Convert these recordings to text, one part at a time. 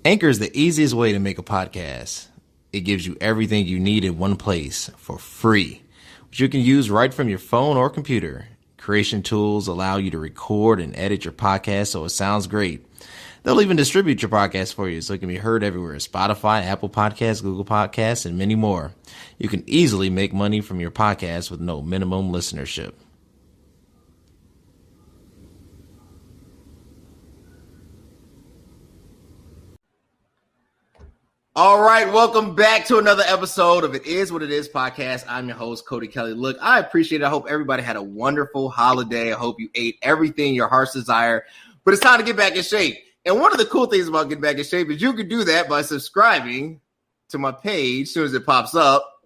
Anchor is the easiest way to make a podcast. It gives you everything you need in one place for free, which you can use right from your phone or computer. Creation tools allow you to record and edit your podcast so it sounds great. They'll even distribute your podcast for you so it can be heard everywhere: Spotify, Apple Podcasts, Google Podcasts, and many more. You can easily make money from your podcast with no minimum listenership. All right, welcome back to another episode of It Is What It Is podcast. I'm your host, Cody Kelly. Look, I appreciate it. I hope everybody had a wonderful holiday. I hope you ate everything your heart's desire. But it's time to get back in shape. And one of the cool things about getting back in shape is you can do that by subscribing to my page as soon as it pops up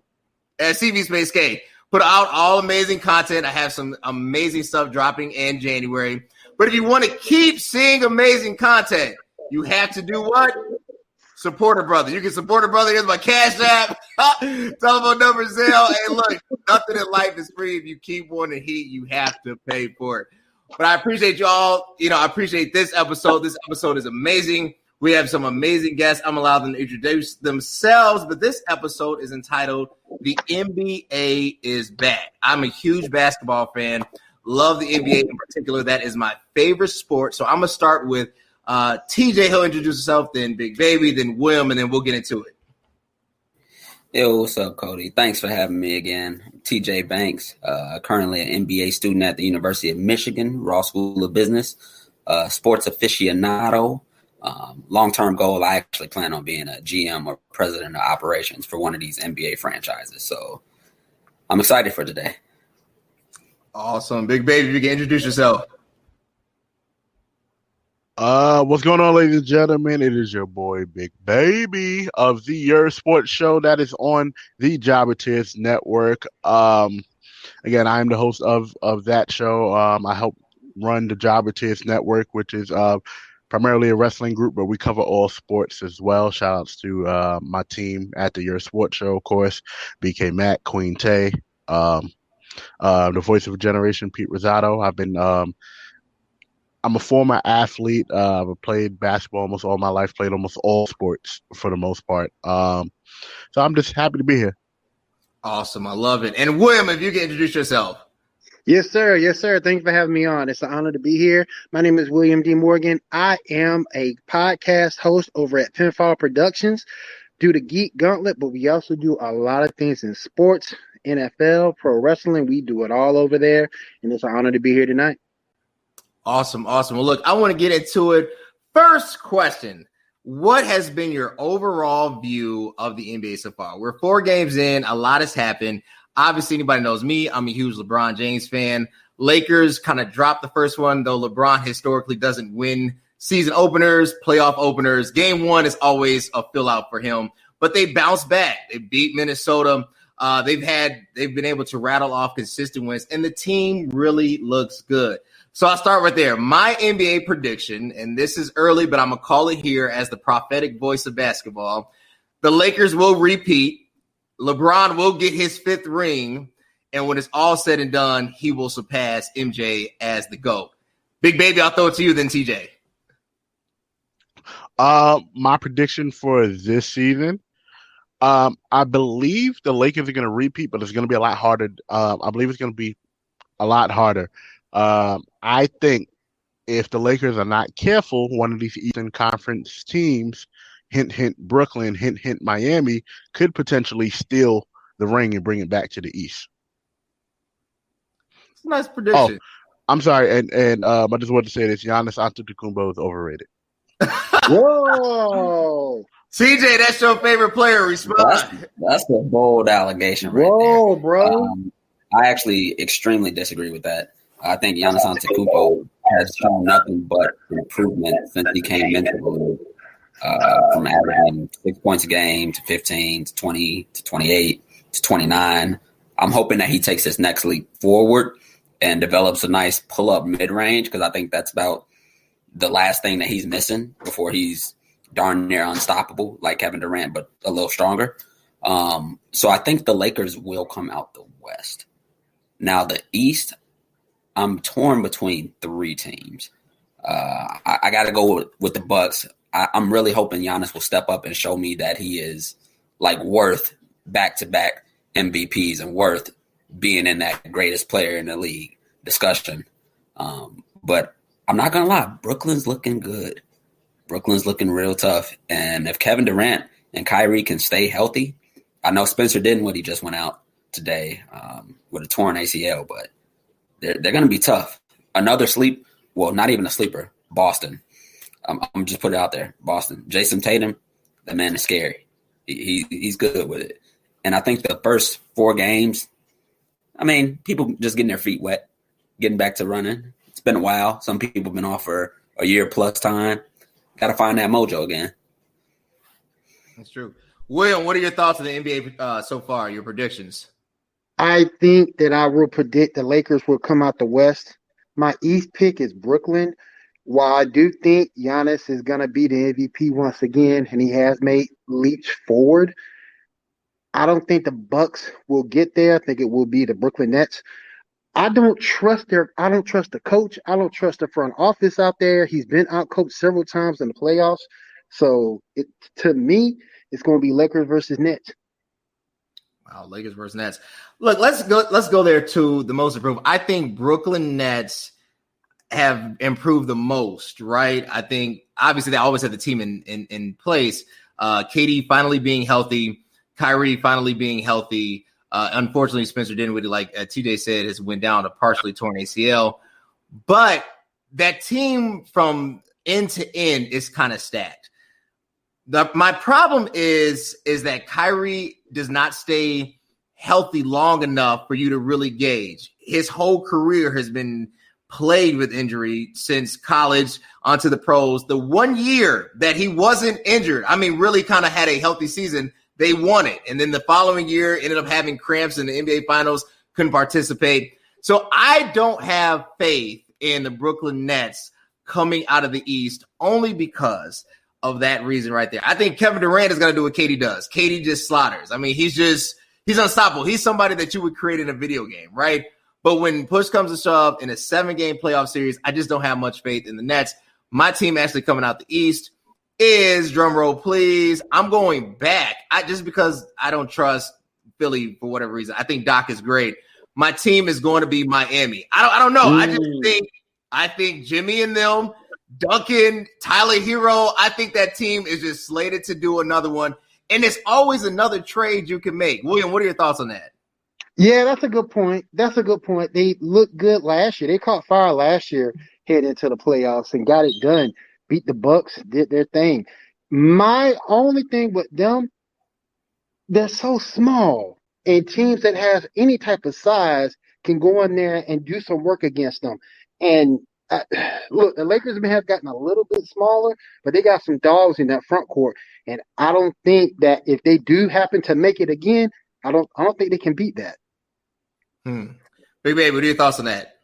at CV Space K. Put out all amazing content. I have some amazing stuff dropping in January. But if you want to keep seeing amazing content, you have to do what? Support a brother. You can support a brother. Here's my Cash App, telephone number, Zelle. Hey, look, nothing in life is free. If you keep wanting heat, you have to pay for it. But I appreciate y'all. I appreciate this episode. This episode is amazing. We have some amazing guests. I'm allowed them to introduce themselves, but this episode is entitled "The NBA is Back." I'm a huge basketball fan. Love the NBA in particular. That is my favorite sport. So I'm going to start with TJ. He'll introduce himself, then Big Baby, then William, and then we'll get into it. Yo, what's up, Cody? Thanks for having me again. TJ Banks, currently an MBA student at the University of Michigan, Ross School of Business, sports aficionado. Long-term goal, I actually plan on being a GM or president of operations for one of these NBA franchises. So I'm excited for today. Awesome. Big Baby, you can introduce yourself. What's going on, ladies and gentlemen? It is your boy Big Baby of the Your Sports Show that is on the Jabba Tears Network. Again, I am the host of that show. I help run the Jabba Tears Network, which is primarily a wrestling group, but we cover all sports as well. Shout outs to my team at the Your Sports Show, of course, BK Matt, Queen Tay, the voice of a generation, Pete Rosado. I'm a former athlete. I've played basketball almost all my life, played almost all sports for the most part. So I'm just happy to be here. Awesome. I love it. And William, if you can introduce yourself. Yes, sir. Yes, sir. Thank you for having me on. It's an honor to be here. My name is William D. Morgan. I am a podcast host over at Pinfall Productions. Do the Geek Gauntlet, but we also do a lot of things in sports, NFL, pro wrestling. We do it all over there. And it's an honor to be here tonight. Awesome. Well, look, I want to get into it. First question. What has been your overall view of the NBA so far? We're 4 games in. A lot has happened. Obviously, anybody knows me. I'm a huge LeBron James fan. Lakers kind of dropped the first one, though LeBron historically doesn't win season openers, playoff openers. Game 1 is always a fill out for him. But they bounced back. They beat Minnesota. They've been able to rattle off consistent wins, and the team really looks good. So I'll start right there. My NBA prediction, and this is early, but I'm going to call it here as the prophetic voice of basketball. The Lakers will repeat. LeBron will get his 5th ring. And when it's all said and done, he will surpass MJ as the GOAT. Big Baby, I'll throw it to you then, TJ. My prediction for this season, I believe the Lakers are going to repeat, but it's going to be a lot harder. I believe it's going to be a lot harder. I think if the Lakers are not careful, one of these Eastern Conference teams, hint, hint, Brooklyn, hint, hint, Miami, could potentially steal the ring and bring it back to the East. It's a nice prediction. Oh, I'm sorry, and I just wanted to say this: Giannis Antetokounmpo is overrated. Whoa! CJ, that's your favorite player. Respond. That's a bold allegation right Whoa, there. bro. I actually extremely disagree with that. I think Giannis Antetokounmpo has shown nothing but improvement since he came into the league. From averaging 6 points a game to 15 to 20 to 28 to 29. I'm hoping that he takes his next leap forward and develops a nice pull-up mid-range, because I think that's about the last thing that he's missing before he's darn near unstoppable like Kevin Durant, but a little stronger. So I think the Lakers will come out the West. Now the East, I'm torn between 3 teams. I got to go with the Bucks. I'm really hoping Giannis will step up and show me that he is like worth back-to-back MVPs and worth being in that greatest player in the league discussion. But I'm not going to lie, Brooklyn's looking good. Brooklyn's looking real tough. And if Kevin Durant and Kyrie can stay healthy, I know Spencer Dinwiddie just went out today with a torn ACL, but they're going to be tough. Another not even a sleeper, Boston. I'm just put it out there, Boston. Jason Tatum, that man is scary. He's good with it. And I think the first 4 games, I mean, people just getting their feet wet, getting back to running. It's been a while. Some people have been off for a year plus time. Got to find that mojo again. That's true. William, what are your thoughts on the NBA so far, your predictions? I think that I will predict the Lakers will come out the West. My East pick is Brooklyn. While I do think Giannis is going to be the MVP once again, and he has made leaps forward, I don't think the Bucks will get there. I think it will be the Brooklyn Nets. I don't trust the coach. I don't trust the front office out there. He's been outcoached several times in the playoffs. So to me, it's going to be Lakers versus Nets. Wow, Lakers versus Nets. Look, let's go there to the most improved. I think Brooklyn Nets have improved the most, right? I think obviously they always had the team in place. KD finally being healthy, Kyrie finally being healthy. Unfortunately, Spencer Dinwiddie, like TJ said, has went down a partially torn ACL. But that team from end to end is kind of stacked. My problem is that Kyrie does not stay healthy long enough for you to really gauge. His whole career has been played with injury since college onto the pros. The 1 year that he wasn't injured, I mean, really kind of had a healthy season, they won it. And then the following year ended up having cramps in the NBA Finals, couldn't participate. So I don't have faith in the Brooklyn Nets coming out of the East only because of that reason right there. I think Kevin Durant is going to do what KD does. KD just slaughters. I mean, he's unstoppable. He's somebody that you would create in a video game, right? But when push comes to shove in a 7-game playoff series, I just don't have much faith in the Nets. My team actually coming out the East is, drum roll please, I'm going back. Just because I don't trust Philly for whatever reason. I think Doc is great. My team is going to be Miami. I don't know. I think Jimmy and them, Duncan, Tyler Hero, I think that team is just slated to do another one. And it's always another trade you can make. William, what are your thoughts on that? Yeah, that's a good point. They looked good last year. They caught fire last year heading into the playoffs and got it done. Beat the Bucks, did their thing. My only thing with them, they're so small. And teams that have any type of size can go in there and do some work against them. And look, the Lakers may have gotten a little bit smaller, but they got some dogs in that front court. And I don't think that if they do happen to make it again, I don't think they can beat that. Big Baby, what are your thoughts on that?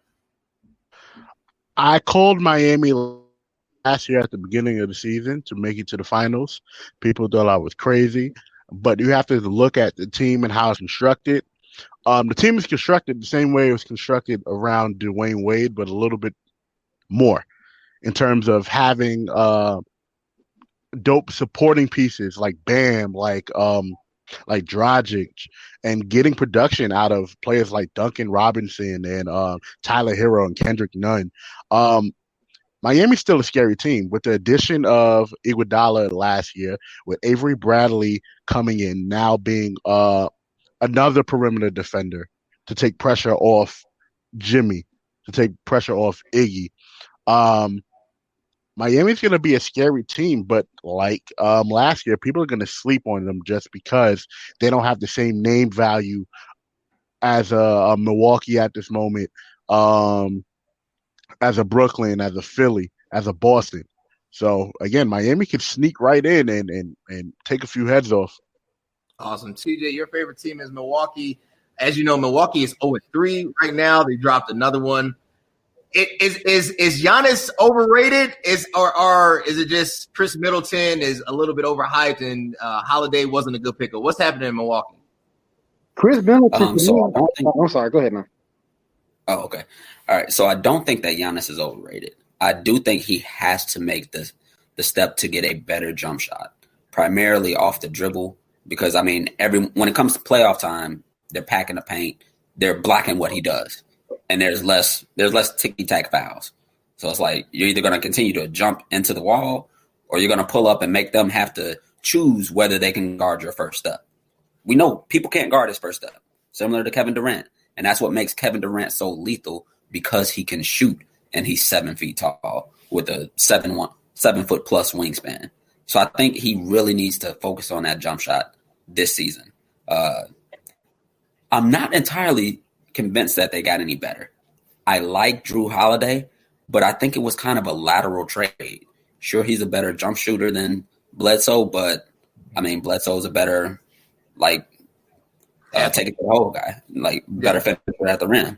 I called Miami last year at the beginning of the season to make it to the finals. People thought I was crazy, but you have to look at the team and how it's constructed. The team is constructed the same way it was constructed around Dwayne Wade, but a little bit more in terms of having dope supporting pieces like Bam, like Dragic, and getting production out of players like Duncan Robinson and Tyler Hero and Kendrick Nunn. Miami's still a scary team with the addition of Iguodala last year, with Avery Bradley coming in, now being another perimeter defender to take pressure off Jimmy, to take pressure off Iggy. Miami's going to be a scary team, but like last year, people are going to sleep on them just because they don't have the same name value as a Milwaukee at this moment, as a Brooklyn, as a Philly, as a Boston. So again, Miami could sneak right in and take a few heads off. Awesome. TJ, your favorite team is Milwaukee. As you know, Milwaukee is 0-3 right now. They dropped another one. Is Giannis overrated? Or is it just Chris Middleton is a little bit overhyped and Holiday wasn't a good pickup? What's happening in Milwaukee? Chris Middleton. I'm sorry. Go ahead, man. Oh, okay. All right. So I don't think that Giannis is overrated. I do think he has to make the the step to get a better jump shot, primarily off the dribble. Because I mean, when it comes to playoff time, they're packing the paint, they're blocking what he does, and there's less ticky-tack fouls. So it's like you're either going to continue to jump into the wall, or you're going to pull up and make them have to choose whether they can guard your first step. We know people can't guard his first step, similar to Kevin Durant, and that's what makes Kevin Durant so lethal, because he can shoot and he's 7 feet tall with a 7-foot plus wingspan. So I think he really needs to focus on that jump shot this season. I'm not entirely convinced that they got any better. I like Drew Holiday, but I think it was kind of a lateral trade. Sure, he's a better jump shooter than Bledsoe, but I mean, Bledsoe's a better, take it to the hole guy, better finisher at the rim.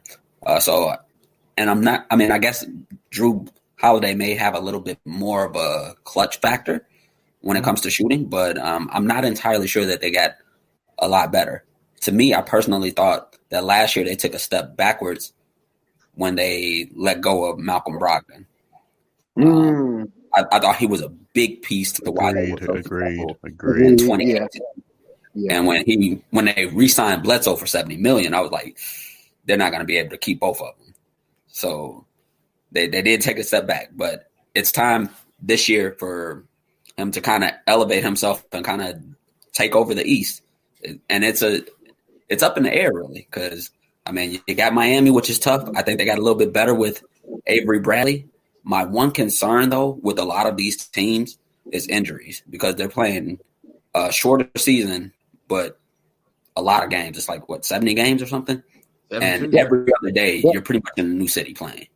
I guess Drew Holiday may have a little bit more of a clutch factor when it comes to shooting, but I'm not entirely sure that they got a lot better. To me, I personally thought that last year they took a step backwards when they let go of Malcolm Brogdon. I thought he was a big piece to the Agreed. In 2018. Yeah. And when they re-signed Bledsoe for $70 million, I was like, they're not going to be able to keep both of them. So they did take a step back, but it's time this year for him to kind of elevate himself and kind of take over the East. And it's up in the air, really, because, I mean, you got Miami, which is tough. I think they got a little bit better with Avery Bradley. My one concern, though, with a lot of these teams is injuries, because they're playing a shorter season, but a lot of games. It's 70 games or something? 72. And every other day, you're pretty much in a new city playing.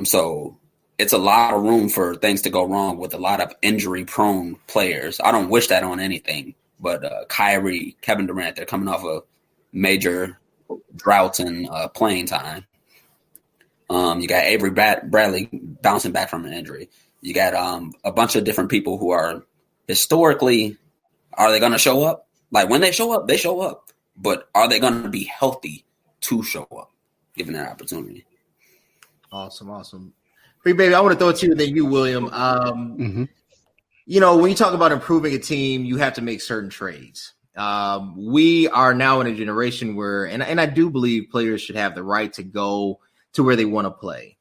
So it's a lot of room for things to go wrong with a lot of injury-prone players. I don't wish that on anything, but Kyrie, Kevin Durant, they're coming off a major droughts in playing time. You got Avery Bradley bouncing back from an injury. You got a bunch of different people who are historically, are they going to show up? When they show up, they show up. But are they going to be healthy to show up, given that opportunity? Awesome. Big baby, I want to throw it to you, then you, William. You know, when you talk about improving a team, you have to make certain trades. We are now in a generation where, and I do believe players should have the right to go to where they want to play.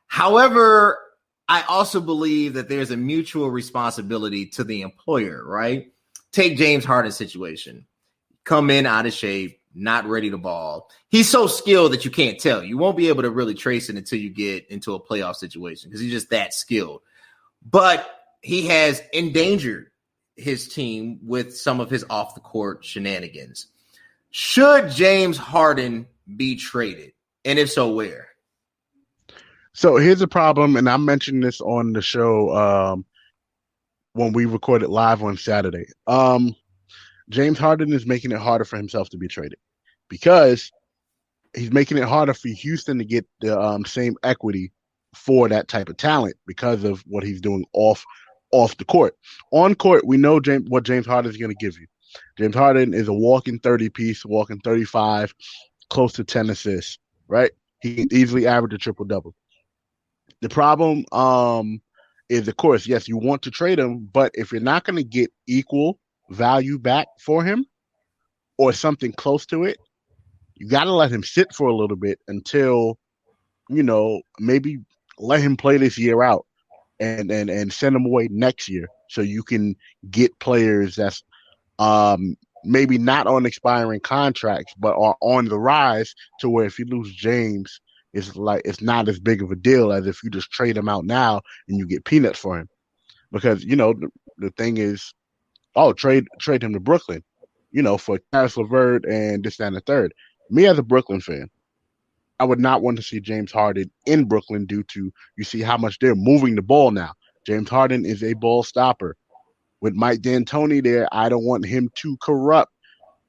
However, I also believe that there's a mutual responsibility to the employer, right? Take James Harden's situation. Come in out of shape, not ready to ball. He's so skilled that you can't tell. You won't be able to really trace it until you get into a playoff situation, because he's just that skilled. But he has endangered his team with some of his off-the-court shenanigans. Should James Harden be traded? And if so, where? So here's a problem, and I mentioned this on the show when we recorded live on Saturday. James Harden is making it harder for himself to be traded, because he's making it harder for Houston to get the same equity for that type of talent because of what he's doing off the court. On court, we know what James Harden is going to give you. James Harden is a walking 30-piece, walking 35, close to 10 assists, right? He can easily average a triple-double. The problem is, of course, yes, you want to trade him, but if you're not going to get equal value back for him or something close to it, you got to let him sit for a little bit until, maybe let him play this year out and send him away next year, so you can get players that's maybe not on expiring contracts but are on the rise, to where if you lose James, it's not as big of a deal as if you just trade him out now and you get peanuts for him. Because the thing is, trade him to Brooklyn, for Caris LeVert and this, that, and the third. Me as a Brooklyn fan, I would not want to see James Harden in Brooklyn, due to, you see how much they're moving the ball now. James Harden is a ball stopper. With Mike D'Antoni there, I don't want him to corrupt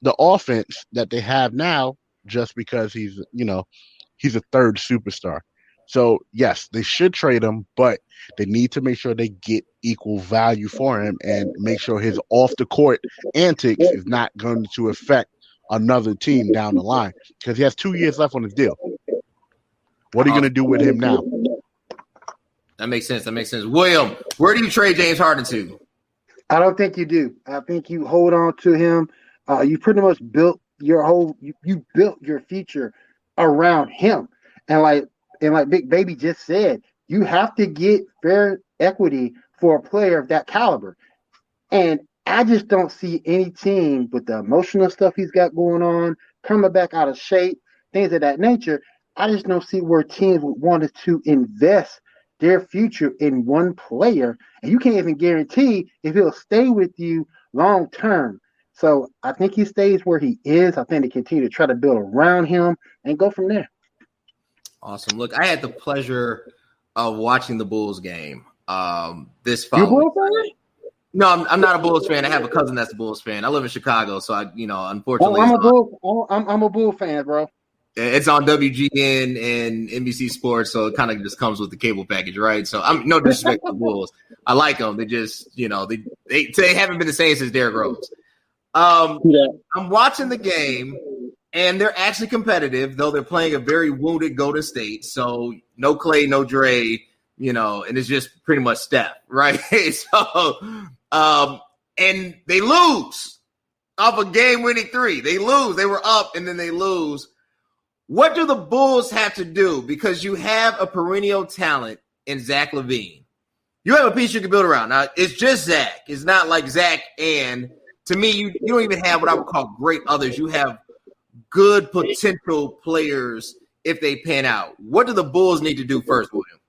the offense that they have now just because he's a third superstar. So, yes, they should trade him, but they need to make sure they get equal value for him and make sure his off-the-court antics is not going to affect another team down the line, because he has 2 years left on his deal. What are you going to do with him now? That makes sense. William, where do you trade James Harden to? I don't think you do. I think you hold on to him. You pretty much built your you built your future around him. And like Big Baby just said, you have to get fair equity for a player of that caliber. And I just don't see any team with the emotional stuff he's got going on, coming back out of shape, things of that nature. I just don't see where teams would want to invest their future in one player. And you can't even guarantee if he'll stay with you long term. So I think he stays where he is. I think they continue to try to build around him and go from there. Awesome. Look, I had the pleasure of watching the Bulls game this You fall. Bulls fan? No, I'm not a Bulls fan. I have a cousin that's a Bulls fan. I live in Chicago, so unfortunately, I'm a Bull fan, bro. it's on WGN and NBC Sports, so it kind of just comes with the cable package, right? So I'm no disrespect to the Bulls. I like them. They just, they haven't been the same since Derrick Rose. I'm watching the game, and they're actually competitive, though they're playing a very wounded Golden State. So no Clay, no Dre, and it's just pretty much Steph, right? So, and they lose off a game-winning three. They lose. They were up, and then they lose. What do the Bulls have to do? Because you have a perennial talent in Zach LaVine. You have a piece you can build around. Now, it's just Zach. It's not like Zach and, to me, you don't even have what I would call great others. You have good potential players if they pan out. What do the Bulls need to do first, William?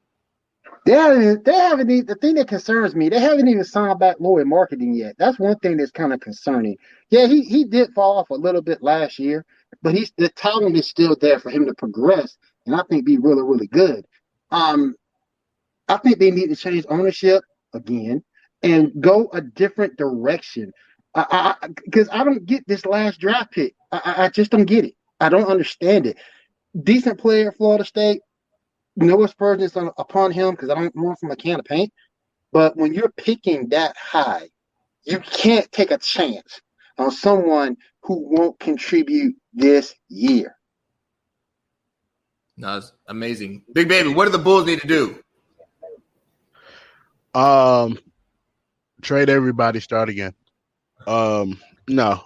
They haven't even, the thing that concerns me, they haven't even signed back Lloyd Marketing yet. That's one thing that's kind of concerning. Yeah, he did fall off a little bit last year, but the talent is still there for him to progress, and I think be really, really good. I think they need to change ownership again and go a different direction. Because I don't get this last draft pick. I just don't get it. I don't understand it. Decent player at Florida State. No aspersions upon him because I don't know him from a can of paint. But when you're picking that high, you can't take a chance on someone who won't contribute this year. No, it's amazing. Big Baby, what do the Bulls need to do? Trade everybody, start again. No,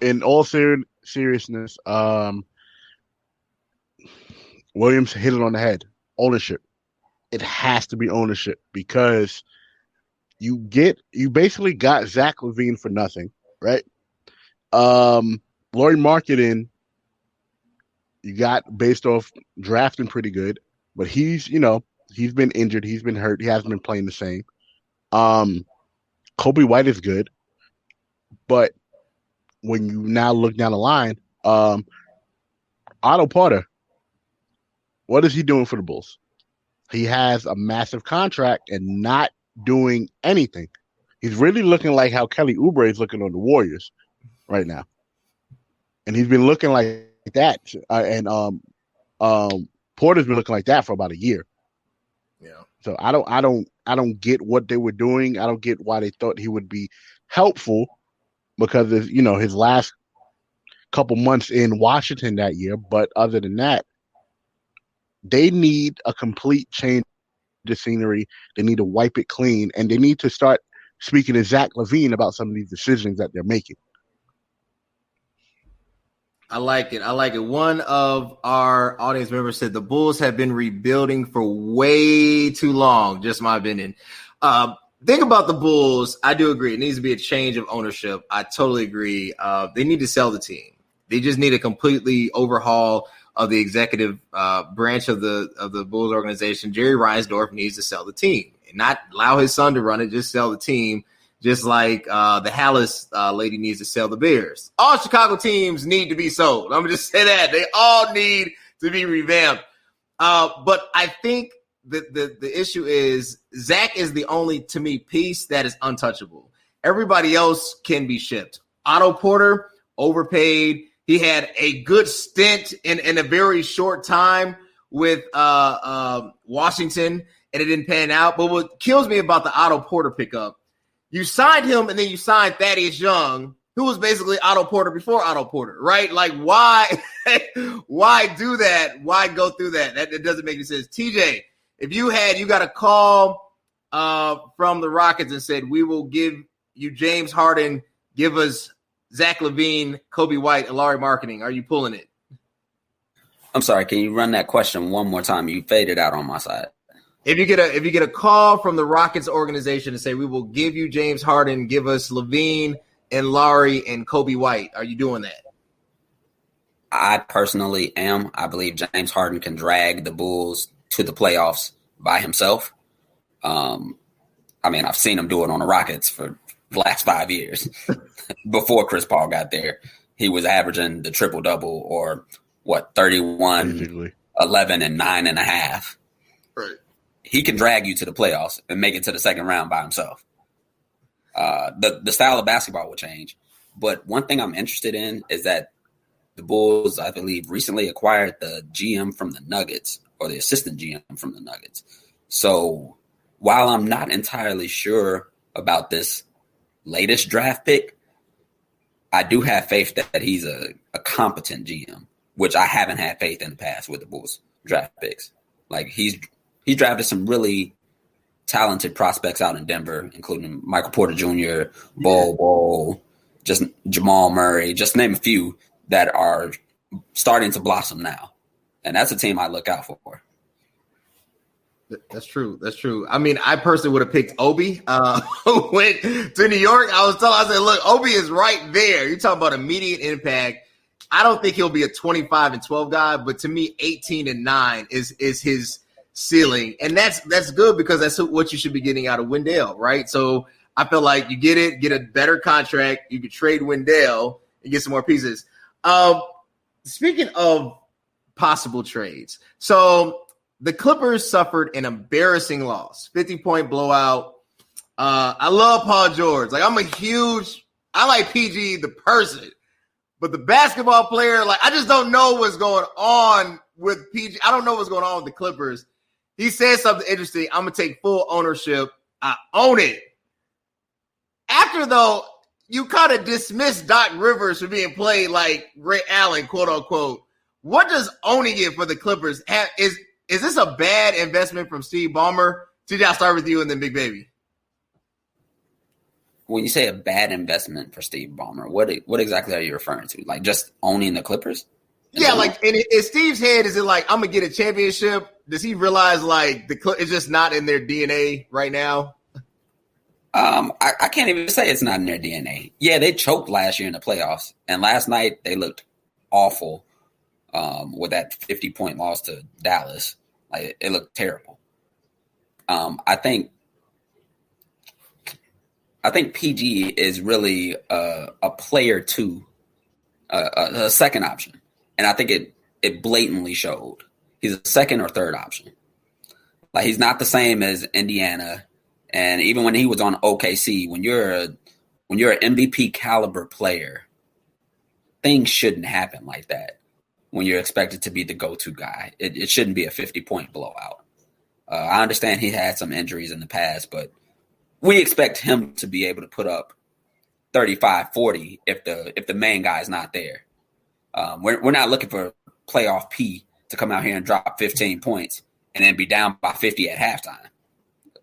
in all seriousness, Williams hit it on the head. Ownership. It has to be ownership because you basically got Zach LaVine for nothing, right? Laurie Marketing, you got based off drafting pretty good, but he's been injured, he's been hurt, he hasn't been playing the same. Kobe White is good, but when you now look down the line, Otto Porter, what is he doing for the Bulls? He has a massive contract and not doing anything. He's really looking like how Kelly Oubre is looking on the Warriors right now. And he's been looking like that. Porter's been looking like that for about a year. Yeah. So I don't get what they were doing. I don't get why they thought he would be helpful because of, his last couple months in Washington that year. But other than that, they need a complete change of the scenery. They need to wipe it clean, and they need to start speaking to Zach LaVine about some of these decisions that they're making. I like it. One of our audience members said the Bulls have been rebuilding for way too long. Just my opinion. Think about the Bulls. I do agree. It needs to be a change of ownership. I totally agree. They need to sell the team. They just need a completely overhaul of the executive branch of the Bulls organization. Jerry Reinsdorf needs to sell the team and not allow his son to run it. Just sell the team. Just like the Hallis lady needs to sell the Bears. All Chicago teams need to be sold. I'm going to just say that. They all need to be revamped. But I think the issue is Zach is the only, to me, piece that is untouchable. Everybody else can be shipped. Otto Porter, overpaid. He had a good stint in a very short time with Washington, and it didn't pan out. But what kills me about the Otto Porter pickup, you signed him, and then you signed Thaddeus Young, who was basically Otto Porter before Otto Porter, right? Like, why do that? Why go through that? That doesn't make any sense. TJ, if you got a call from the Rockets and said, we will give you James Harden, give us Zach LaVine, Kobe White, and Lauri Markkanen, are you pulling it? I'm sorry. Can you run that question one more time? You faded out on my side. If you get a call from the Rockets organization to say, we will give you James Harden, give us LaVine and Lauri and Kobe White, are you doing that? I personally am. I believe James Harden can drag the Bulls to the playoffs by himself. I've seen him do it on the Rockets for the last 5 years. Before Chris Paul got there, he was averaging the triple-double or 31, basically 11, and 9.5. Right. He can drag you to the playoffs and make it to the second round by himself. The style of basketball will change. But one thing I'm interested in is that the Bulls, I believe, recently acquired the GM from the Nuggets, or the assistant GM from the Nuggets. So while I'm not entirely sure about this latest draft pick, I do have faith that he's a competent GM, which I haven't had faith in the past with the Bulls draft picks. Like he drafted some really talented prospects out in Denver, including Michael Porter Jr., Bol, just Jamal Murray, just to name a few that are starting to blossom now. And that's a team I look out for. That's true. That's true. I mean, I personally would have picked Obi, who went to New York. I said, look, Obi is right there. You're talking about immediate impact. I don't think he'll be a 25-12 guy, but to me, 18-9 is his ceiling. And that's good because that's what you should be getting out of Wendell, right? So I feel like you get a better contract. You could trade Wendell and get some more pieces. Speaking of possible trades, so the Clippers suffered an embarrassing loss, 50-point blowout. I love Paul George. Like I like PG the person, but the basketball player, like I just don't know what's going on with PG. I don't know what's going on with the Clippers. He said something interesting. I'm gonna take full ownership. I own it. After though, you kind of dismissed Doc Rivers for being played like Ray Allen, quote unquote. What does owning it for the Clippers have? Is this a bad investment from Steve Ballmer? TJ, I'll start with you and then Big Baby. When you say a bad investment for Steve Ballmer, what exactly are you referring to? Like just owning the Clippers? Yeah, like in Steve's head, is it like, I'm going to get a championship? Does he realize like it's just not in their DNA right now? I can't even say it's not in their DNA. Yeah, they choked last year in the playoffs. And last night they looked awful with that 50-point loss to Dallas. Like it looked terrible. I think PG is really a player two, a second option. And I think it blatantly showed. He's a second or third option. Like he's not the same as Indiana. And even when he was on OKC, when you're an MVP caliber player, things shouldn't happen like that. When you're expected to be the go-to guy, it shouldn't be a 50-point blowout. I understand he had some injuries in the past, but we expect him to be able to put up 35, 40 if the main guy is not there. We're not looking for playoff P to come out here and drop 15 points and then be down by 50 at halftime.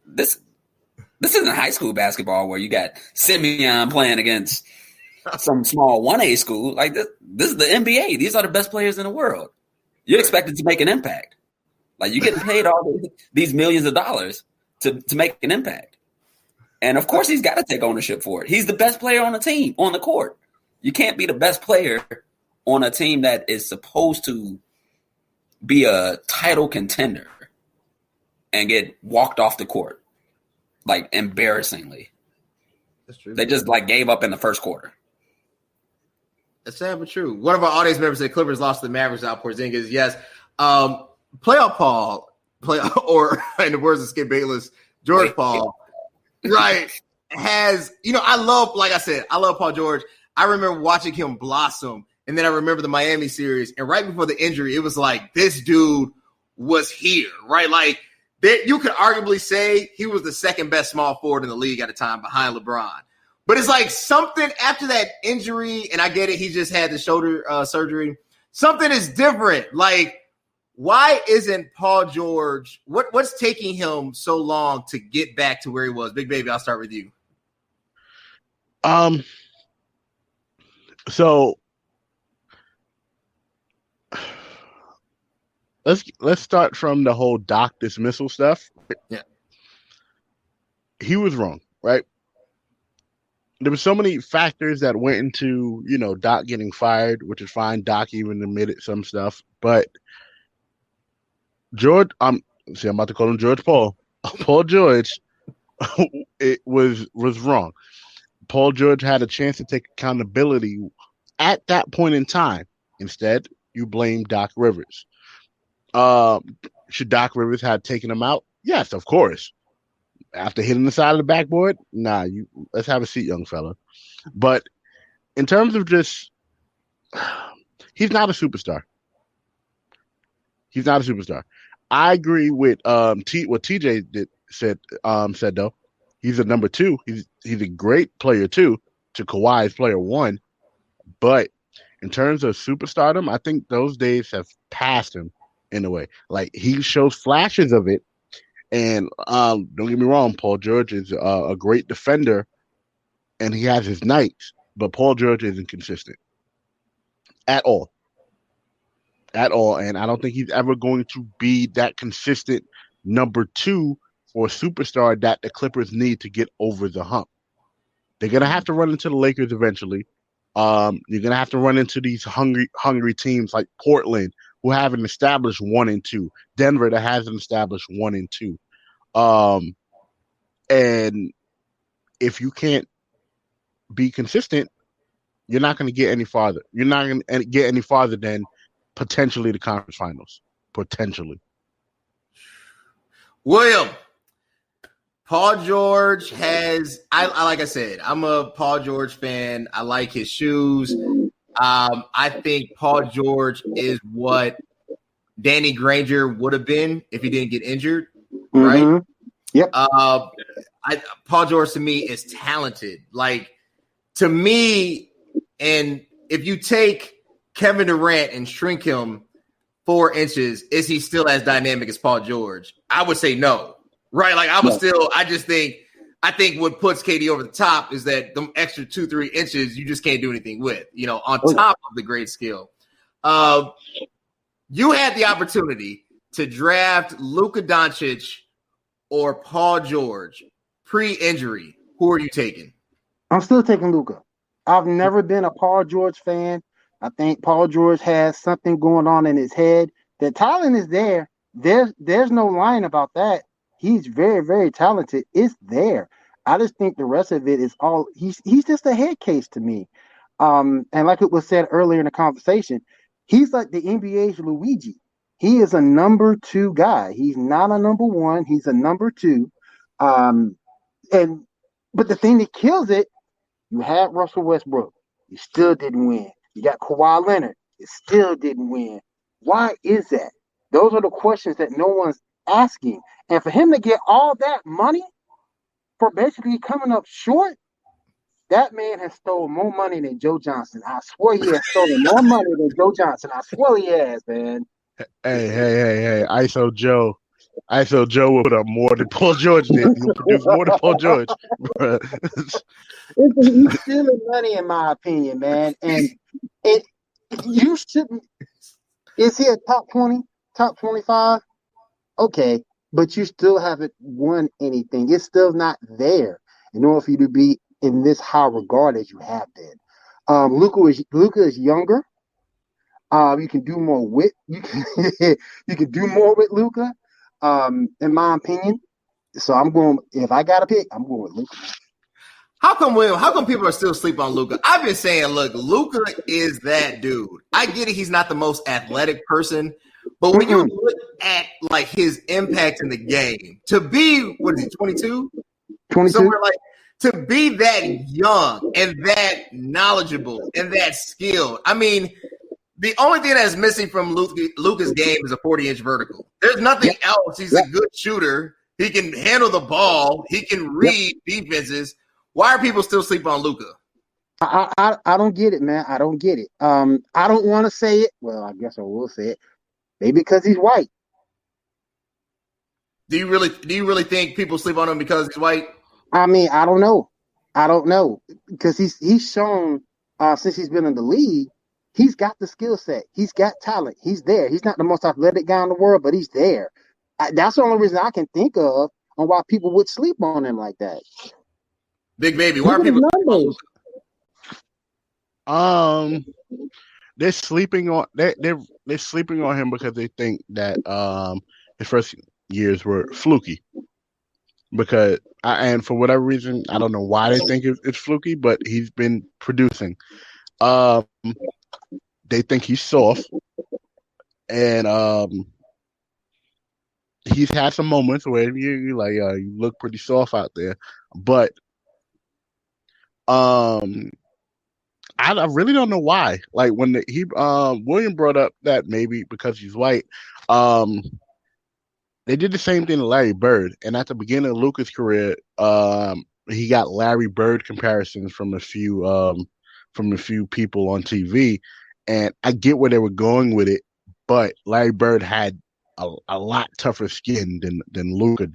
This isn't high school basketball where you got Simeon playing against some small 1A school. Like this is the NBA. These are the best players in the world. You're expected to make an impact. Like you're getting paid all these millions of dollars to make an impact. And of course he's got to take ownership for it. He's the best player on the team, on the court. You can't be the best player on a team that is supposed to be a title contender and get walked off the court. Like embarrassingly. That's true. They just like gave up in the first quarter. That's sad but true. One of our audience members said Clippers lost to the Mavericks out Porzingis. Yes. Playoff Paul, or in the words of Skip Bayless, George Paul, right, has, I love Paul George. I remember watching him blossom, and then I remember the Miami series, and right before the injury, it was like, this dude was here, right? Like, you could arguably say he was the second best small forward in the league at the time behind LeBron. But it's like something after that injury, and I get it, he just had the shoulder surgery. Something is different. Like why isn't Paul George? What's taking him so long to get back to where he was? Big Baby, I'll start with you. So let's start from the whole Doc dismissal stuff. Yeah. He was wrong, right? There were so many factors that went into, Doc getting fired, which is fine. Doc even admitted some stuff, but George, I'm about to call him George Paul. Paul George, it was wrong. Paul George had a chance to take accountability at that point in time. Instead, you blame Doc Rivers. Should Doc Rivers have taken him out? Yes, of course. After hitting the side of the backboard, let's have a seat, young fella. But in terms of just, he's not a superstar. He's not a superstar. I agree with what TJ said though. He's a number 2. He's a great player too, to Kawhi's player 1. But in terms of superstardom, I think those days have passed him in a way. Like, he shows flashes of it. And don't get me wrong, Paul George is a great defender, and he has his nights. But Paul George isn't consistent at all. At all. And I don't think he's ever going to be that consistent number 2 or superstar that the Clippers need to get over the hump. They're going to have to run into the Lakers eventually. You're going to have to run into these hungry teams like Portland, who have an established 1 and 2. Denver, that has an established 1 and 2. And if you can't be consistent, you're not going to get any farther. You're not going to get any farther than potentially the conference finals. Potentially. William, Paul George has, like I said, I'm a Paul George fan. I like his shoes. I think Paul George is what Danny Granger would have been if he didn't get injured, right? Mm-hmm. Yep. Paul George to me is talented. Like, to me, and if you take Kevin Durant and shrink him 4 inches, is he still as dynamic as Paul George? I would say no, right? Like, I think what puts KD over the top is that the extra 2-3 inches you just can't do anything with, on top of the great skill. You had the opportunity to draft Luka Doncic or Paul George pre-injury. Who are you taking? I'm still taking Luka. I've never been a Paul George fan. I think Paul George has something going on in his head. The talent is there. There's no lying about that. He's very, very talented. It's there. I just think the rest of it is all he's just a head case to me. And like it was said earlier in the conversation, he's like the NBA's Luigi. He is a number 2 guy. He's not a number 1. He's a number 2. But the thing that kills it, you had Russell Westbrook. You still didn't win. You got Kawhi Leonard. You still didn't win. Why is that? Those are the questions that no one's asking. And for him to get all that money for basically coming up short, that man has stolen more money than Joe Johnson. I swear he has stolen more money than Joe Johnson. I swear he has, man. Hey. ISO Joe will put up more than Paul George did. He'll produce more than Paul George. He's stealing money, in my opinion, man. And you shouldn't. Is he a top 20, top 25? Okay, but you still haven't won anything. It's still not there in order for you to be in this high regard as you have been. Luka is younger. You can do more with you can do more with Luka, in my opinion. So if I got to pick, I'm going with Luka. How come people are still asleep on Luka? I've been saying, look, Luka is that dude. I get it, he's not the most athletic person, but when you look at like his impact in the game, to be 22? 22. Somewhere like to be that young and that knowledgeable and that skilled. I mean, the only thing that's missing from Luka's game is a 40-inch vertical. There's nothing else. He's a good shooter. He can handle the ball. He can read defenses. Why are people still sleeping on Luka? I don't get it, man. I don't get it. I don't want to say it. Well, I guess I will say it. Maybe because he's white. Do you really think people sleep on him because he's white? I mean, I don't know. Because he's shown since he's been in the league, he's got the skill set. He's got talent. He's there. He's not the most athletic guy in the world, but he's there. That's the only reason I can think of on why people would sleep on him like that. Big baby, why are people? They're sleeping on they're sleeping on him because they think that his first years were fluky. Because and for whatever reason, I don't know why they think it's fluky, but he's been producing. They think he's soft, and he's had some moments where you like you look pretty soft out there, but I really don't know why. Like when William brought up that maybe because he's white, they did the same thing to Larry Bird, and at the beginning of Luka's career, he got Larry Bird comparisons from a few people on TV, and I get where they were going with it, but Larry Bird had a lot tougher skin than Luka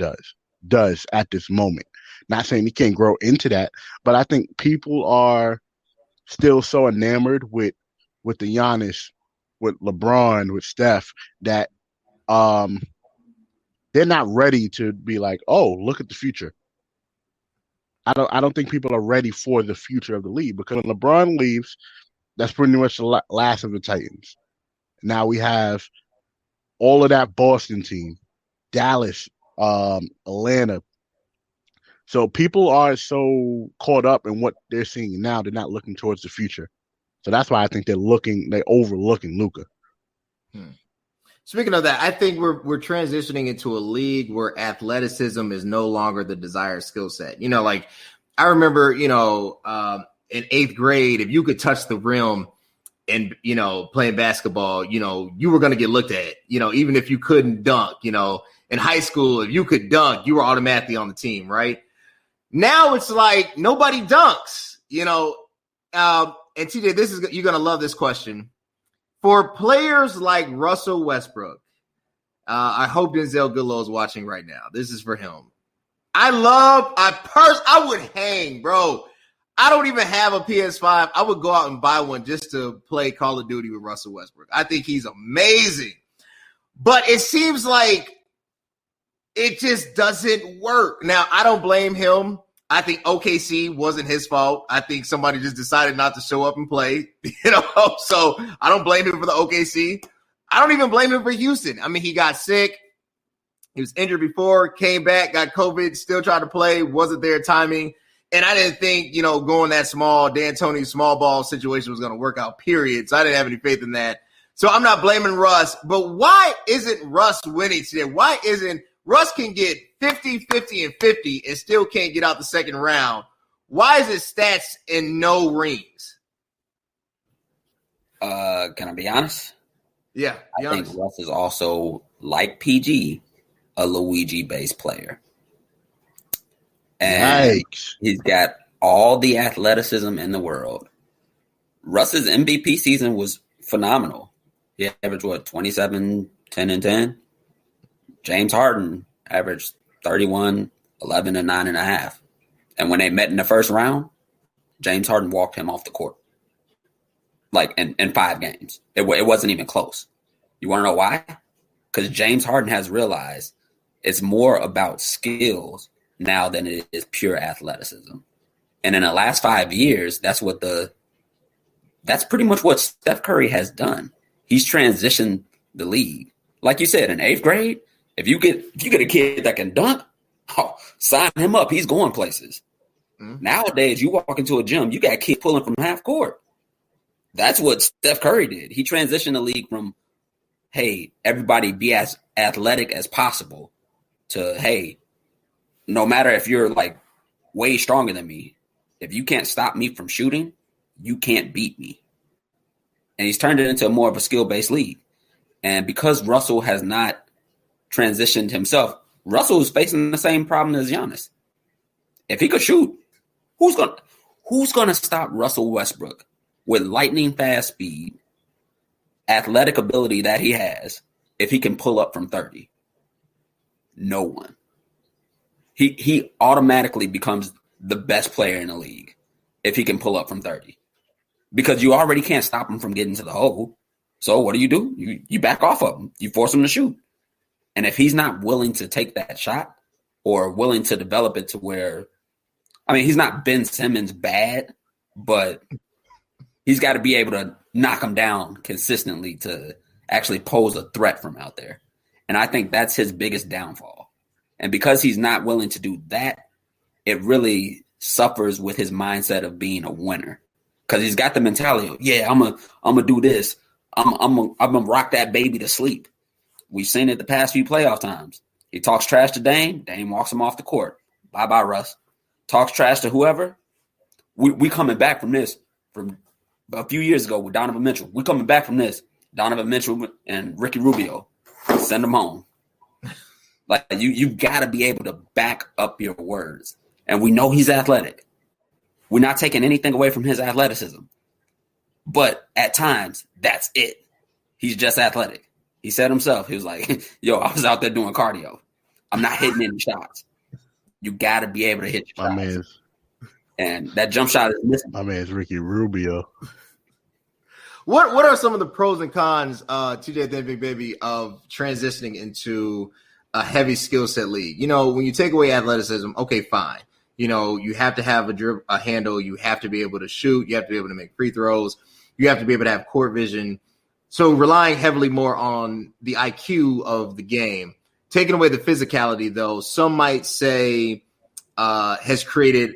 does at this moment. Not saying he can't grow into that, but I think people are still so enamored with the Giannis, with LeBron, with Steph that they're not ready to be like, oh, look at the future. I don't think people are ready for the future of the league, because when LeBron leaves, that's pretty much the last of the Titans. Now we have all of that Boston team, Dallas, Atlanta. So people are so caught up in what they're seeing now, they're not looking towards the future. So that's why I think they're overlooking Luka. Speaking of that, I think we're transitioning into a league where athleticism is no longer the desired skill set. You know, like I remember, in 8th grade, if you could touch the rim and, playing basketball, you were going to get looked at, even if you couldn't dunk. In high school, if you could dunk, you were automatically on the team, right? Now it's like nobody dunks, and TJ, you're going to love this question. For players like Russell Westbrook, I hope Denzel Goodlow is watching right now. This is for him. I would hang, bro. I don't even have a PS5. I would go out and buy one just to play Call of Duty with Russell Westbrook. I think he's amazing. But it seems like it just doesn't work. Now, I don't blame him. I think OKC wasn't his fault. I think somebody just decided not to show up and play, so I don't blame him for the OKC. I don't even blame him for Houston. I mean, he got sick. He was injured before, came back, got COVID, still tried to play, wasn't there timing. And I didn't think, going that small, D'Antoni small ball situation was going to work out, period. So I didn't have any faith in that. So I'm not blaming Russ. But why isn't Russ winning today? Why isn't Russ can get 50, 50, and 50 and still can't get out the second round? Why is it stats and no rings? Can I be honest? Yeah, I think Russ is also, like PG, a Luigi-based player. And he's got all the athleticism in the world. Russ's MVP season was phenomenal. He averaged, 27, 10, and 10? James Harden averaged 31, 11, and 9.5. And when they met in the first round, James Harden walked him off the court. Like in 5 games. It wasn't even close. You want to know why? Because James Harden has realized it's more about skills now than it is pure athleticism. And in the last 5 years, that's pretty much what Steph Curry has done. He's transitioned the league. Like you said, in 8th grade, if you get a kid that can dunk, sign him up. He's going places. Mm-hmm. Nowadays, you walk into a gym, you got kids pulling from half court. That's what Steph Curry did. He transitioned the league from, hey, everybody be as athletic as possible to, hey, no matter if you're like way stronger than me, if you can't stop me from shooting, you can't beat me. And he's turned it into more of a skill-based league. And because Russell has not transitioned himself, Russell is facing the same problem as Giannis. If he could shoot, who's gonna stop Russell Westbrook with lightning fast speed, athletic ability that he has, if he can pull up from 30? No one. He automatically becomes the best player in the league if he can pull up from 30. Because you already can't stop him from getting to the hole. So what do? You back off of him. You force him to shoot. And if he's not willing to take that shot or willing to develop it to where, I mean, he's not Ben Simmons bad, but he's got to be able to knock him down consistently to actually pose a threat from out there. And I think that's his biggest downfall. And because he's not willing to do that, it really suffers with his mindset of being a winner. Because he's got the mentality of, yeah, I'm gonna do this. I'm gonna rock that baby to sleep. We've seen it the past few playoff times. He talks trash to Dame. Dame walks him off the court. Bye-bye, Russ. Talks trash to whoever. We coming back from this from a few years ago with Donovan Mitchell. We coming back from this. Donovan Mitchell and Ricky Rubio. Send them home. Like you got to be able to back up your words. And we know he's athletic. We're not taking anything away from his athleticism. But at times, that's it. He's just athletic. He said himself, he was like, yo, I was out there doing cardio. I'm not hitting any shots. You got to be able to hit shots. My man's, and that jump shot is missing. My man's Ricky Rubio. What are some of the pros and cons, TJ then Big Baby, of transitioning into a heavy skill set league? You know, when you take away athleticism, okay, fine. You know, you have to have a handle. You have to be able to shoot. You have to be able to make free throws. You have to be able to have court vision. So relying heavily more on the IQ of the game. Taking away the physicality, though, some might say has created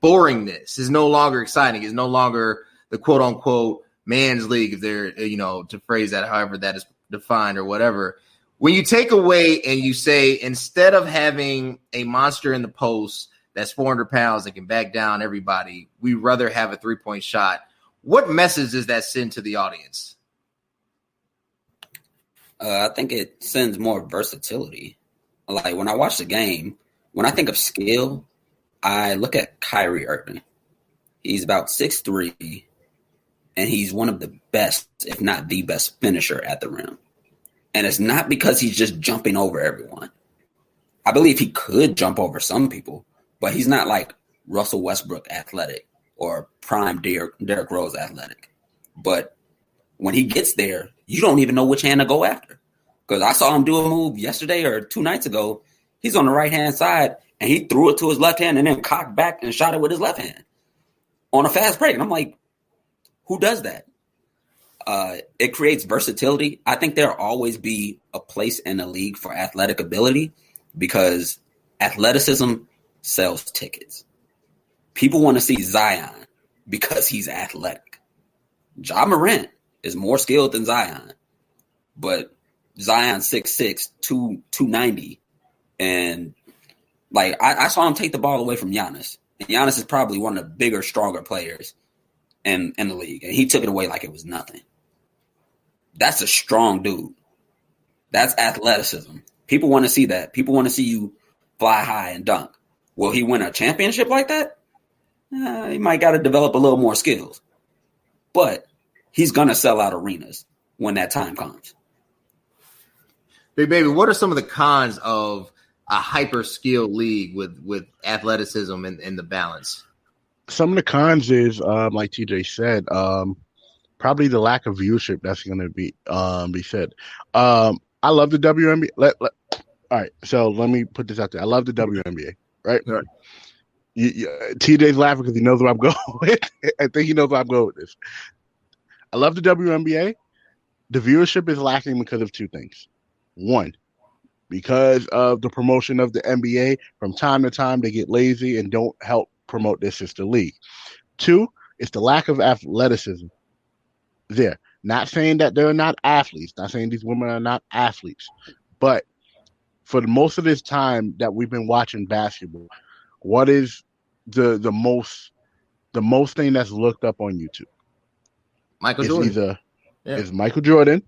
boringness. Is no longer exciting. Is no longer the quote-unquote man's league, if they're, you know, to phrase that however that is defined or whatever. When you take away and you say, instead of having a monster in the post that's 400 pounds that can back down everybody, we'd rather have a three-point shot. What message does that send to the audience? I think it sends more versatility. Like when I watch the game, when I think of skill, I look at Kyrie Irving. He's about 6'3", and he's one of the best, if not the best, finisher at the rim. And it's not because he's just jumping over everyone. I believe he could jump over some people, but he's not like Russell Westbrook athletic or prime Derrick Rose athletic. But when he gets there, you don't even know which hand to go after. Because I saw him do a move yesterday or 2 nights ago. He's on the right-hand side, and he threw it to his left hand and then cocked back and shot it with his left hand on a fast break. And I'm like, who does that? It creates versatility. I think there'll always be a place in the league for athletic ability because athleticism sells tickets. People want to see Zion because he's athletic. Ja Morant is more skilled than Zion, but Zion's 6'6", 290. And like I saw him take the ball away from Giannis. And Giannis is probably one of the bigger, stronger players in the league. And he took it away like it was nothing. That's a strong dude. That's athleticism. People want to see that. People want to see you fly high and dunk. Will he win a championship like that? He might got to develop a little more skills. But he's going to sell out arenas when that time comes. Big Baby, what are some of the cons of a hyper-skilled league with athleticism and the balance? Some of the cons is, like TJ said, probably the lack of viewership that's going to be said. I love the WNBA. All right, so let me put this out there. I love the WNBA, right? All right. TJ's laughing because he knows where I'm going with. I think he knows where I'm going with this. I love the WNBA. The viewership is lacking because of 2 things. 1, because of the promotion of the NBA. From time to time, they get lazy and don't help promote their sister league. 2, it's the lack of athleticism there. Not saying that they're not athletes. Not saying these women are not athletes. But for most of this time that we've been watching basketball, what is the most thing that's looked up on YouTube? Michael Jordan. It's Michael Jordan.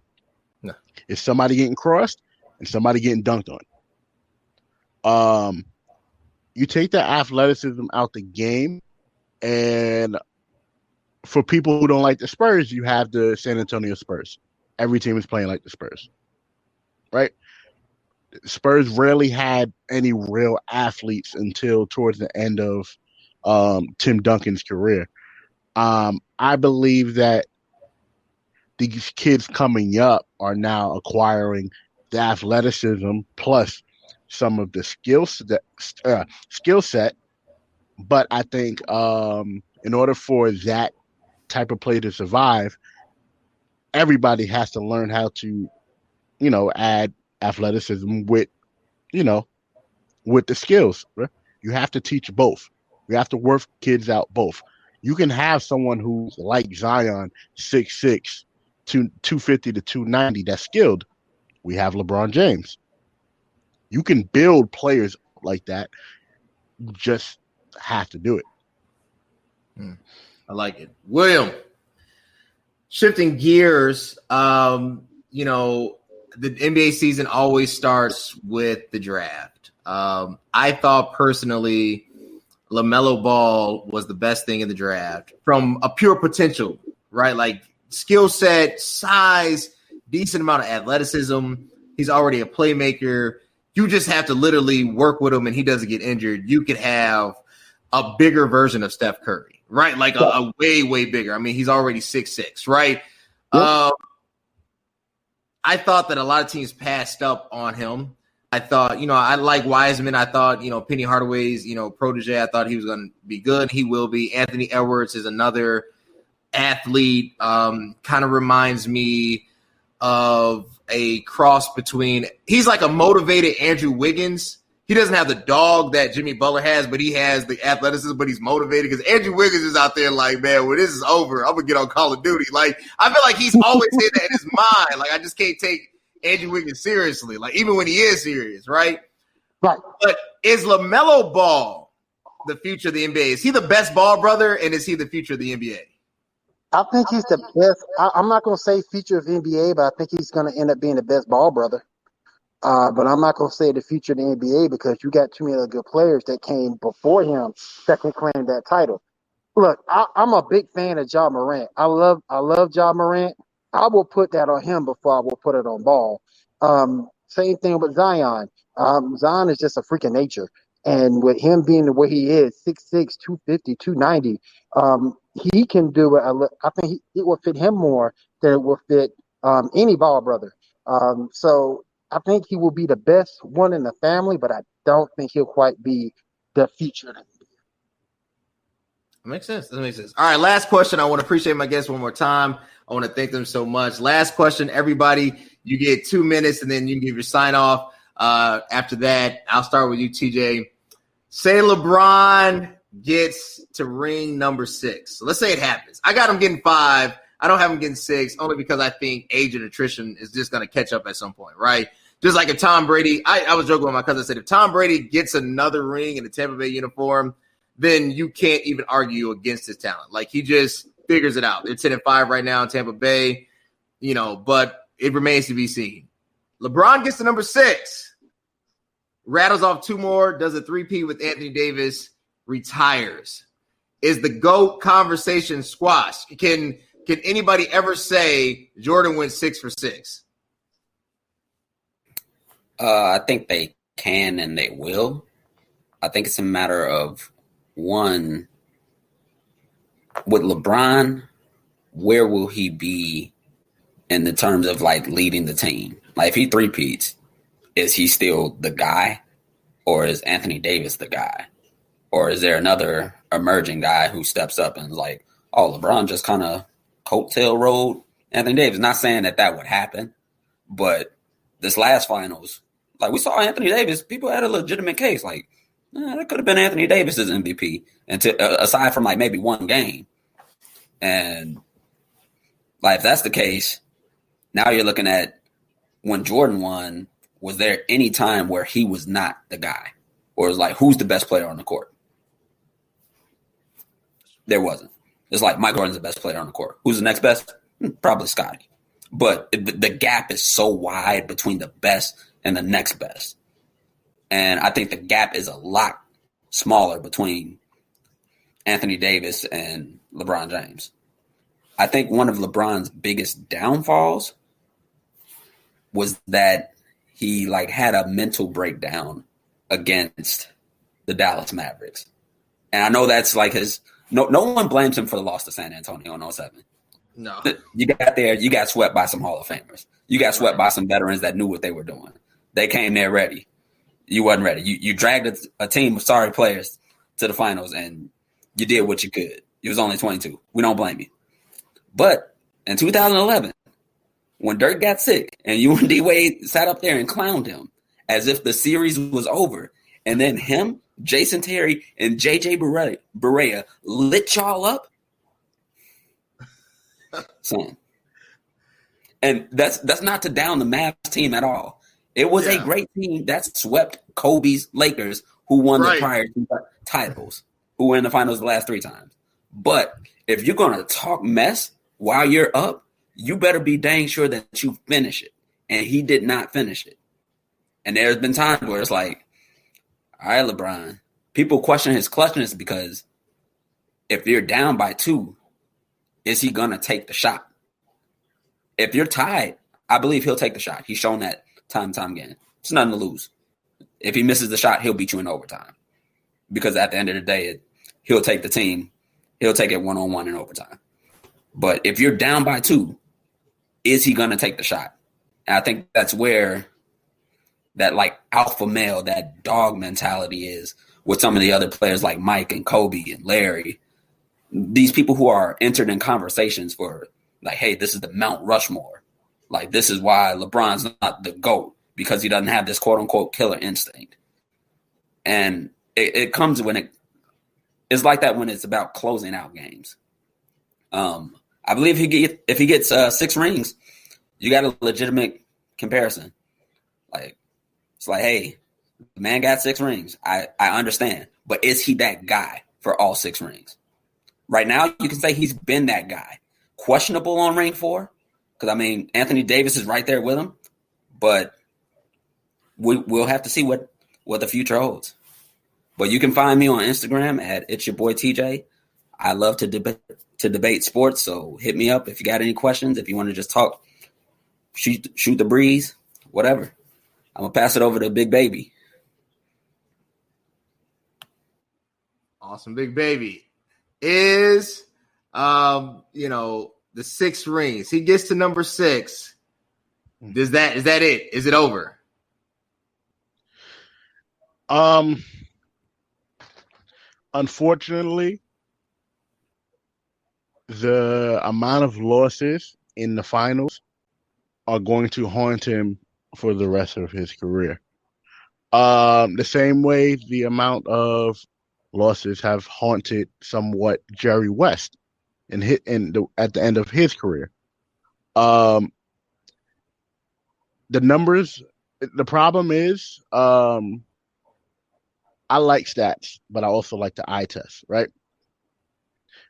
No. It's somebody getting crossed and somebody getting dunked on. You take the athleticism out the game, and for people who don't like the Spurs, you have the San Antonio Spurs every team is playing like the Spurs, right? Spurs rarely had any real athletes until towards the end of Tim Duncan's career. I believe that these kids coming up are now acquiring the athleticism plus some of the skill set. But I think in order for that type of play to survive, everybody has to learn how to, add athleticism with the skills. Right? You have to teach both. You have to work kids out both. You can have someone who's like Zion, 6'6", 250 to 290, that's skilled. We have LeBron James. You can build players like that. You just have to do it. I like it. William, shifting gears, the NBA season always starts with the draft. I thought personally LaMelo Ball was the best thing in the draft from a pure potential, right? Like skill set, size, decent amount of athleticism. He's already a playmaker. You just have to literally work with him and he doesn't get injured. You could have a bigger version of Steph Curry, right? Like a way, way bigger. I mean, he's already 6'6", right? Yep. I thought that a lot of teams passed up on him. I thought, I like Wiseman. I thought, Penny Hardaway's, protege. I thought he was going to be good. He will be. Anthony Edwards is another athlete. Kind of reminds me of a cross between – he's like a motivated Andrew Wiggins. He doesn't have the dog that Jimmy Butler has, but he has the athleticism, but he's motivated because Andrew Wiggins is out there like, man, when this is over, I'm going to get on Call of Duty. Like, I feel like he's always saying that in his mind. Like, I just can't take Andrew Wiggins seriously, like even when he is serious, right? Right. But is LaMelo Ball the future of the NBA? Is he the best ball brother, and is he the future of the NBA? I think he's the best. I'm not going to say future of NBA, but I think he's going to end up being the best ball brother. But I'm not going to say the future of the NBA because you got too many other good players that came before him that can claim that title. Look, I'm a big fan of Ja Morant. I love Ja Morant. I will put that on him before I will put it on Ball. Same thing with Zion. Zion is just a freak of nature. And with him being the way he is, 6'6", 250, 290, he can do it. I think it will fit him more than it will fit any ball brother. So I think he will be the best one in the family, but I don't think he'll quite be the future. That makes sense. All right, last question. I want to appreciate my guests one more time. I want to thank them so much. Last question, everybody. You get 2 minutes, and then you can give your sign off. After that, I'll start with you, TJ. Say LeBron gets to ring number 6. So let's say it happens. I got him getting 5. I don't have him getting 6 only because I think age and attrition is just going to catch up at some point, right? Just like if Tom Brady, I was joking with my cousin. I said, if Tom Brady gets another ring in the Tampa Bay uniform, then you can't even argue against his talent. Like he just figures it out. They're 10-5 right now in Tampa Bay, but it remains to be seen. LeBron gets to number 6, rattles off 2 more, does a 3-peat with Anthony Davis, retires. Is the GOAT conversation squashed? Can anybody ever say Jordan went 6 for 6? I think they can and they will. I think it's a matter of, one, with LeBron, where will he be in the terms of like leading the team? Like if he 3-peats, is he still the guy, or is Anthony Davis the guy? Or is there another emerging guy who steps up and is like, oh, LeBron just kind of coattail rode Anthony Davis? Not saying that would happen, but this last finals, like we saw Anthony Davis, people had a legitimate case. Like, that could have been Anthony Davis's MVP, and aside from like maybe one game. And like if that's the case, now you're looking at when Jordan won, was there any time where he was not the guy? Or it was like, who's the best player on the court? There wasn't. It's like Mike Jordan's the best player on the court. Who's the next best? Probably Scottie. But the gap is so wide between the best and the next best. And I think the gap is a lot smaller between Anthony Davis and LeBron James. I think one of LeBron's biggest downfalls was that he like had a mental breakdown against the Dallas Mavericks. And I know that's like no one blames him for the loss to San Antonio in 07. No. You got swept by some Hall of Famers. You got swept by some veterans that knew what they were doing. They came there ready. You wasn't ready. You dragged a team of sorry players to the finals, and you did what you could. You was only 22. We don't blame you. But in 2011, when Dirk got sick and you and D-Wade sat up there and clowned him as if the series was over, and then him, Jason Terry, and J.J. Barea lit y'all up, son. And that's not to down the Mavs team at all. It was a great team that swept Kobe's Lakers, who won the prior two titles, who were in the finals the last 3 times. But if you're going to talk mess while you're up, you better be dang sure that you finish it. And he did not finish it. And there's been times where it's like, all right, LeBron, people question his clutchness because if you're down by 2, is he going to take the shot? If you're tied, I believe he'll take the shot. He's shown that time and time again. It's nothing to lose. If he misses the shot, he'll beat you in overtime. Because at the end of the day, he'll take the team. He'll take it one-on-one in overtime. But if you're down by 2, is he going to take the shot? And I think that's where that like alpha male, that dog mentality is with some of the other players like Mike and Kobe and Larry. These people who are entered in conversations for like, hey, this is the Mount Rushmore. Like, this is why LeBron's not the GOAT, because he doesn't have this quote-unquote killer instinct. And it comes when it's like that when it's about closing out games. I believe if he gets 6 rings, you got a legitimate comparison. Like, it's like, hey, the man got 6 rings. I understand. But is he that guy for all 6 rings? Right now, you can say he's been that guy. Questionable on ring 4, because, I mean, Anthony Davis is right there with him. But we'll have to see what the future holds. But you can find me on Instagram at It's Your Boy TJ. I love to debate sports, so hit me up if you got any questions. If you want to just talk, shoot the breeze, whatever. I'm going to pass it over to Big Baby. Awesome. Big Baby is, the 6 rings. He gets to number 6. Is that it? Is it over? Unfortunately, the amount of losses in the finals are going to haunt him for the rest of his career. The same way the amount of losses have haunted somewhat Jerry West at the end of his career. The numbers, the problem is, I like stats, but I also like the eye test, right?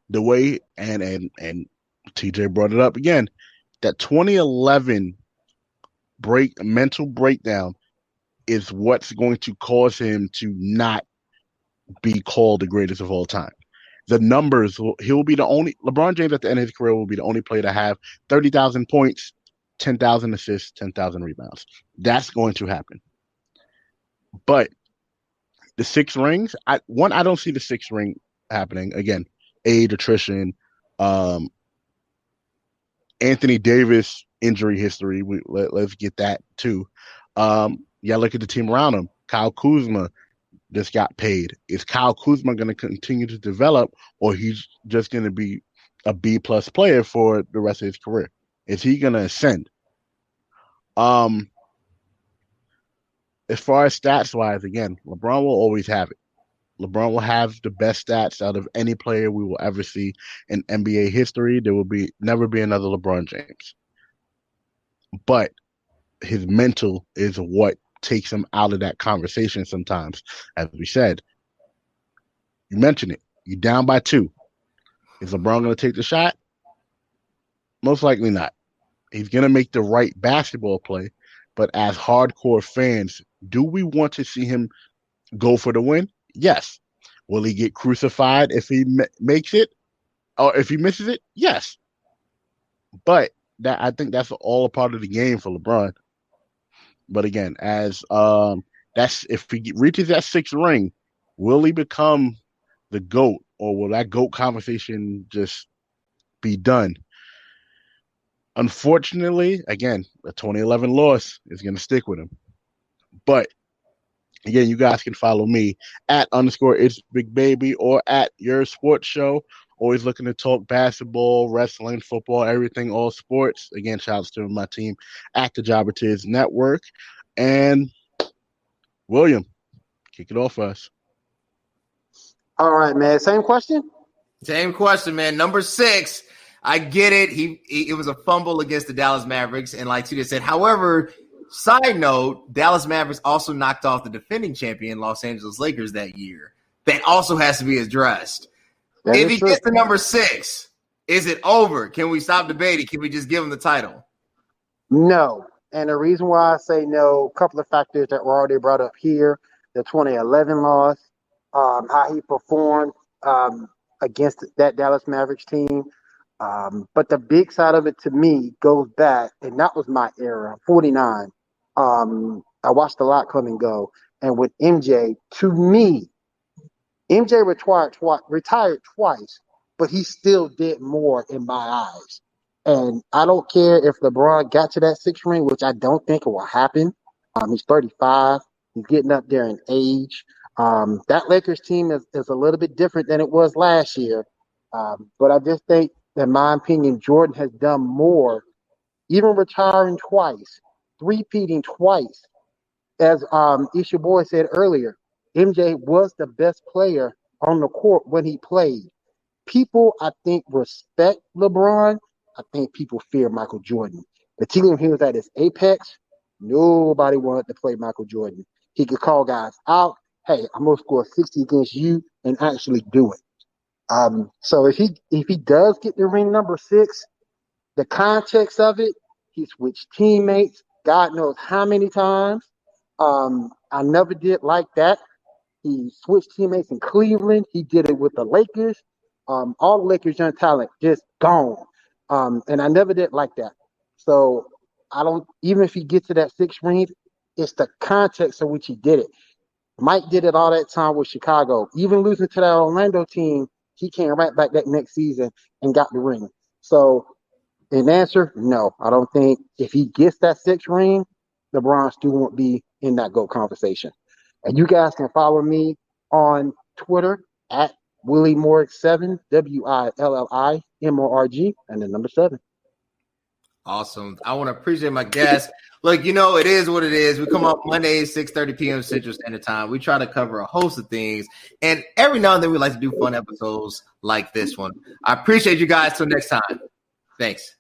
The way, and TJ brought it up again, that 2011 mental breakdown is what's going to cause him to not be called the greatest of all time. The numbers, he'll be the only, LeBron James at the end of his career will be the only player to have 30,000 points, 10,000 assists, 10,000 rebounds. That's going to happen. But the 6 rings, I don't see the 6th ring happening. Again, age, attrition, Anthony Davis injury history. Let's get that too. Look at the team around him. Kyle Kuzma just got paid. Is Kyle Kuzma going to continue to develop, or he's just going to be a B+ player for the rest of his career? Is he going to ascend? As far as stats wise, again, LeBron will always have it. LeBron will have the best stats out of any player we will ever see in NBA history. There will never be another LeBron James. But his mental is what takes him out of that conversation sometimes. As we said, you mentioned it. You're down by 2. Is LeBron going to take the shot? Most likely not. He's going to make the right basketball play. But as hardcore fans, do we want to see him go for the win? Yes. Will he get crucified if he makes it? Or if he misses it? Yes. But I think that's all a part of the game for LeBron. But again, as that's if he reaches that 6th ring, will he become the GOAT, or will that GOAT conversation just be done? Unfortunately, again, the 2011 loss is going to stick with him. But again, you guys can follow me at _ItsBigBaby or at Your Sports Show. Always looking to talk basketball, wrestling, football, everything, all sports. Again, shout outs to my team at the Jobber Tears Network. And William, kick it off for us. All right, man. Same question? Same question, man. Number 6. I get it. It was a fumble against the Dallas Mavericks. And like Tita said, however, side note, Dallas Mavericks also knocked off the defending champion Los Angeles Lakers that year. That also has to be addressed. If he gets to number 6, is it over? Can we stop debating? Can we just give him the title? No. And the reason why I say no, a couple of factors that were already brought up here. The 2011 loss, how he performed against that Dallas Mavericks team. But the big side of it to me goes back, and that was my era, 49. I watched a lot come and go. And with MJ, to me, MJ retired twice, but he still did more in my eyes. And I don't care if LeBron got to that 6th ring, which I don't think it will happen. He's 35. He's getting up there in age. That Lakers team is a little bit different than it was last year. But I just think, in my opinion, Jordan has done more, even retiring twice, three-peating twice. As Isha Boy said earlier, MJ was the best player on the court when he played. People, I think, respect LeBron. I think people fear Michael Jordan. The team when he was at his apex, nobody wanted to play Michael Jordan. He could call guys out. Hey, I'm going to score 60 against you and actually do it. So if he does get the ring number 6, the context of it, he switched teammates, God knows how many times. I never did like that. He switched teammates in Cleveland. He did it with the Lakers. All the Lakers young talent just gone. And I never did like that. So even if he gets to that 6th ring, it's the context in which he did it. Mike did it all that time with Chicago. Even losing to that Orlando team, he came right back that next season and got the ring. So, in answer, no. I don't think if he gets that 6th ring, LeBron still won't be in that GOAT conversation. And you guys can follow me on Twitter at WillieMorg7, WILLIMORG, and then number 7. Awesome. I want to appreciate my guests. Look, it is what it is. We come up Mondays, 6:30 p.m. Central Standard Time. We try to cover a host of things. And every now and then we like to do fun episodes like this one. I appreciate you guys. Till next time. Thanks.